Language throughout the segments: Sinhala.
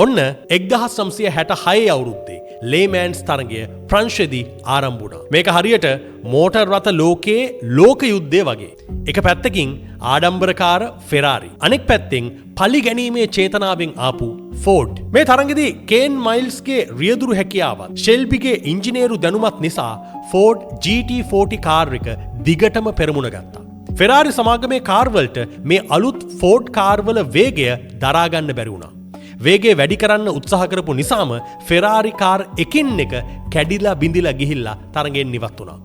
ඔන්න 1966 අවුරුද්දේ ලේමෑන්ස් තරගය ප්‍රංශෙදි ආරම්භ වුණා. මේක හරියට මෝටර් රථ ලෝකයේ ලෝක යුද්ධය වගේ. එක පැත්තකින් ආඩම්බරකාර ෆෙරාරි, අනෙක් පැත්තෙන් පලි ගැනීමේ චේතනාවෙන් ආපු ෆෝඩ්. මේ තරගදී කේන් මයිල්ස්ගේ රියදුරු හැකියාවත් ෂෙල්බිගේ ඉංජිනේරු දැනුමත් නිසා ෆෝඩ් GT40 කාර් එක දිගටම පෙරමුණ ගත්තා. ෆෙරාරි සමාගමේ කාර්වලට මේ අලුත් ෆෝඩ් කාර්වල වේගය දරාගන්න බැරි වුණා. වේගය වැඩි කරන්න උත්සාහ කරපු නිසාම ෆෙරාරි කාර් එකින් එක කැඩිලා බිඳිලා ගිහිල්ලා තරගෙන් ඉවත් වුණා.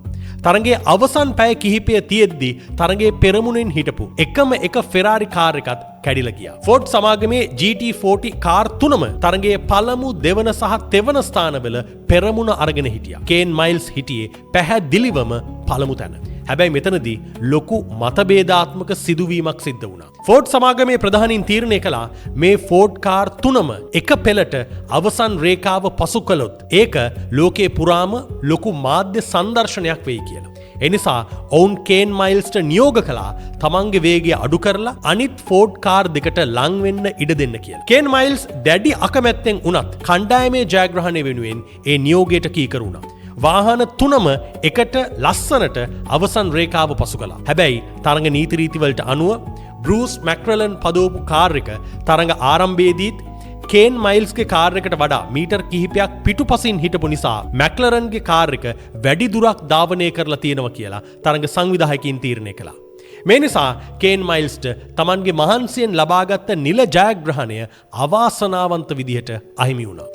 තරගේ අවසන් පැය කිහිපය තියෙද්දි තරගේ පෙරමුණෙන් හිටපු එකම එක ෆෙරාරි කාර් එකත් කැඩිලා ගියා. ෆෝඩ් සමාගමේ GT40 කාර් තුනම තරගේ පළමු, දෙවන සහ තෙවන ස්ථානවල පෙරමුණ අරගෙන හිටියා. කේන් මයිල්ස් හිටියේ පැහැදිලිවම පළමු තැන. හැබැයි මෙතනදී ලොකු මතභේදාත්මක සිදුවීමක් සිද්ධ වුණා. ෆෝඩ් සමාගමේ ප්‍රධානීන් තීරණය කළා මේ ෆෝඩ් කාර් තුනම එක පෙළට අවසන් රේඛාව පසු කළොත් ඒක ලෝකේ පුරාම ලොකු මාධ්‍ය සංදර්ශනයක් වෙයි කියලා. එනිසා ඔවුන් කේන් මයිල්ස්ට නියෝග කළා තමන්ගේ වේගය අඩු කරලා අනිත් ෆෝඩ් කාර් දෙකට ලං වෙන්න ඉඩ දෙන්න කියලා. කේන් මයිල්ස් දැඩි අකමැත්තෙන් වුණත් කණ්ඩායමේ ජයග්‍රහණය වෙනුවෙන් ඒ නියෝගයට කීකරු වුණා. වාහන තුනම එකට ලස්සනට අවසන් රේඛාව පසු කළා. හැබැයි තරඟ නීති රීතිවලට අනුව බෲස් මැක්රලන් පදවපු කාර් එක තරඟ ආරම්භයේදීත් කේන් මයිල්ස්ගේ කාර් එකට වඩා මීටර් කිහිපයක් පිටුපසින් හිටපු නිසා මැක්ලරන්ගේ කාර් එක වැඩි දුරක් ධාවනය කරලා තියෙනවා කියලා තරඟ සංවිධායකයින් තීරණය කළා. මේ නිසා කේන් මයිල්ස්ට තමන්ගේ මහන්සියෙන් ලබාගත් නිල ජයග්‍රහණය අවාසනාවන්ත විදිහට අහිමි වුණා.